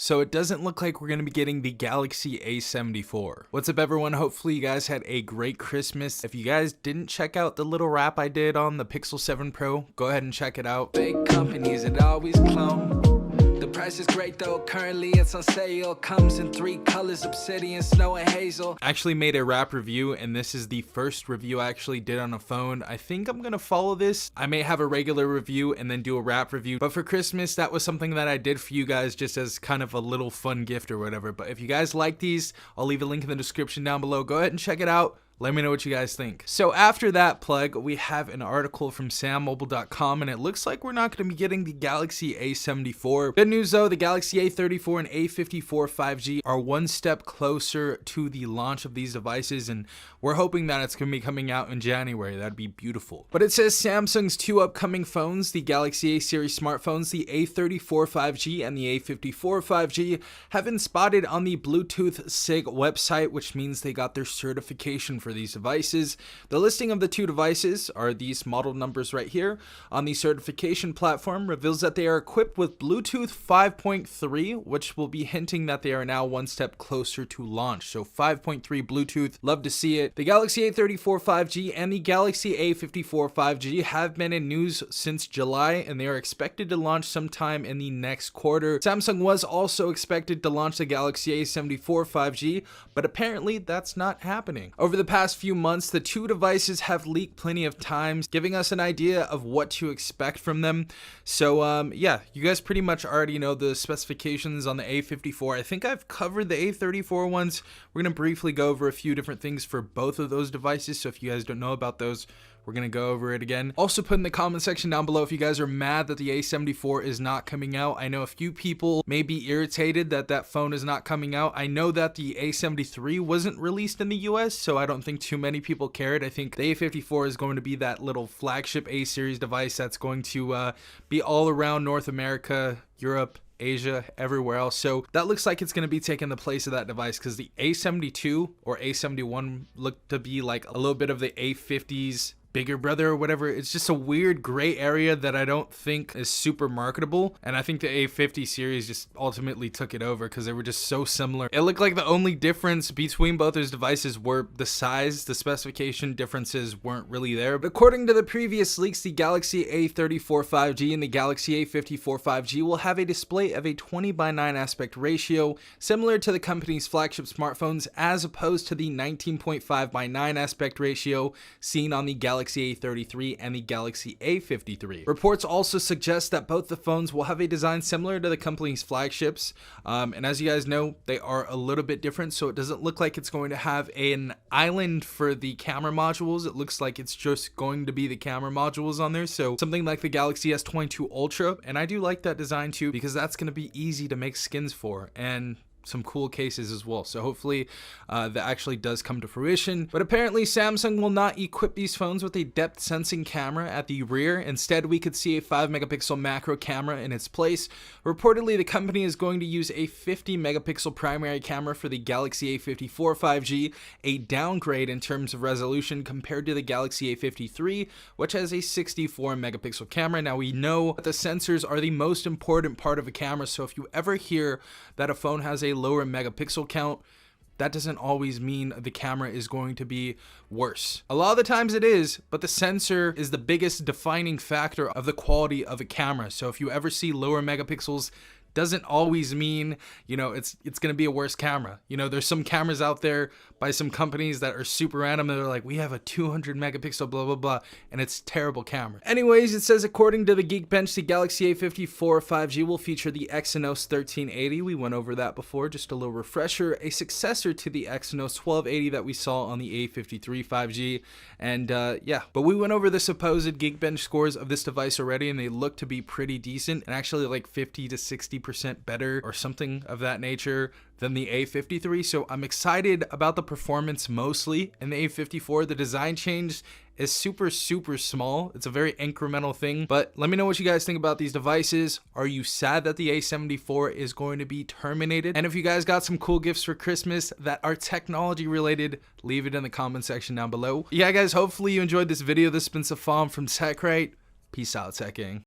so it doesn't look like we're going to be getting the Galaxy A74. What's up everyone, hopefully you guys had a great Christmas. If you guys didn't check out the little rap I did on the Pixel 7 Pro, go ahead and check it out. Big companies that always clone. The price is great though, currently it's on sale. Comes in 3 colors, obsidian, snow, and hazel. I actually made a rap review, and this is the first review I actually did on a phone. I think I'm gonna follow this. I may have a regular review and then do a rap review, but for Christmas, that was something that I did for you guys just as kind of a little fun gift or whatever. But if you guys like these, I'll leave a link in the description down below. Go ahead and check it out. Let me know what you guys think. So after that plug, we have an article from sammobile.com, and it looks like we're not going to be getting the Galaxy A74. Good news though, the Galaxy A34 and A54 5G are one step closer to the launch of these devices, and we're hoping that it's going to be coming out in January. That'd be beautiful. But it says Samsung's 2 upcoming phones, the Galaxy A series smartphones, the A34 5G and the A54 5G, have been spotted on the Bluetooth SIG website, which means they got their certification for these devices. The listing of the 2 devices are these model numbers right here on the certification platform, reveals that they are equipped with Bluetooth 5.3, which will be hinting that they are now one step closer to launch. So 5.3 Bluetooth, love to see it. The Galaxy A34 5G and the Galaxy A54 5G have been in news since July, and they are expected to launch sometime in the next quarter. Samsung was also expected to launch the Galaxy A74 5G, but apparently that's not happening. Over the past few months, the 2 devices have leaked plenty of times, giving us an idea of what to expect from them. So yeah, you guys pretty much already know the specifications on the A54. I think I've covered the A34 ones. We're going to briefly go over a few different things for both of those devices, so if you guys don't know about those, we're going to go over it again. Also put in the comment section down below if you guys are mad that the A74 is not coming out. I know a few people may be irritated that that phone is not coming out. I know that the A73 wasn't released in the US, so I don't think too many people cared. I think the A54 is going to be that little flagship A series device that's going to be all around North America, Europe, Asia, everywhere else. So that looks like it's going to be taking the place of that device, because the A72 or A71 looked to be like a little bit of the A50's bigger brother or whatever. It's just a weird gray area that I don't think is super marketable, and I think the A50 series just ultimately took it over because they were just so similar. It looked like the only difference between both those devices were the size. The specification differences weren't really there. But according to the previous leaks, the Galaxy A34 5G and the Galaxy A54 5G will have a display of a 20:9 aspect ratio, similar to the company's flagship smartphones, as opposed to the 19.5:9 aspect ratio seen on the Galaxy A33 and the Galaxy A53. Reports also suggest that both the phones will have a design similar to the company's flagships, and as you guys know, they are a little bit different, so it doesn't look like it's going to have an island for the camera modules. It looks like it's just going to be the camera modules on there, so something like the Galaxy S22 Ultra, and I do like that design too, because that's going to be easy to make skins for, and some cool cases as well. So hopefully that actually does come to fruition. But apparently Samsung will not equip these phones with a depth sensing camera at the rear. Instead, we could see a 5 megapixel macro camera in its place. Reportedly, the company is going to use a 50 megapixel primary camera for the Galaxy A54 5G, a downgrade in terms of resolution compared to the Galaxy A53, which has a 64 megapixel camera. Now, we know that the sensors are the most important part of a camera, so if you ever hear that a phone has a lower megapixel count, that doesn't always mean the camera is going to be worse. A lot of the times it is, but the sensor is the biggest defining factor of the quality of a camera. So if you ever see lower megapixels, doesn't always mean, you know, it's going to be a worse camera. You know, there's some cameras out there by some companies that are super random. They're like, we have a 200 megapixel blah, blah, blah, and it's terrible camera. Anyways, it says, according to the Geekbench, the Galaxy A54 5G will feature the Exynos 1380. We went over that before, just a little refresher. A successor to the Exynos 1280 that we saw on the A53 5G. And yeah, but we went over the supposed Geekbench scores of this device already, and they look to be pretty decent, and actually like 50 to 60% better or something of that nature than the A53. So I'm excited about the performance mostly in the A54. The design change is super small. It's a very incremental thing, but let me know what you guys think about these devices. Are you sad that the A74 is going to be terminated? And if you guys got some cool gifts for Christmas that are technology related, leave it in the comment section down below. Yeah guys, hopefully you enjoyed this video. This has been Safam from TechRight. Peace out, Tech Gang.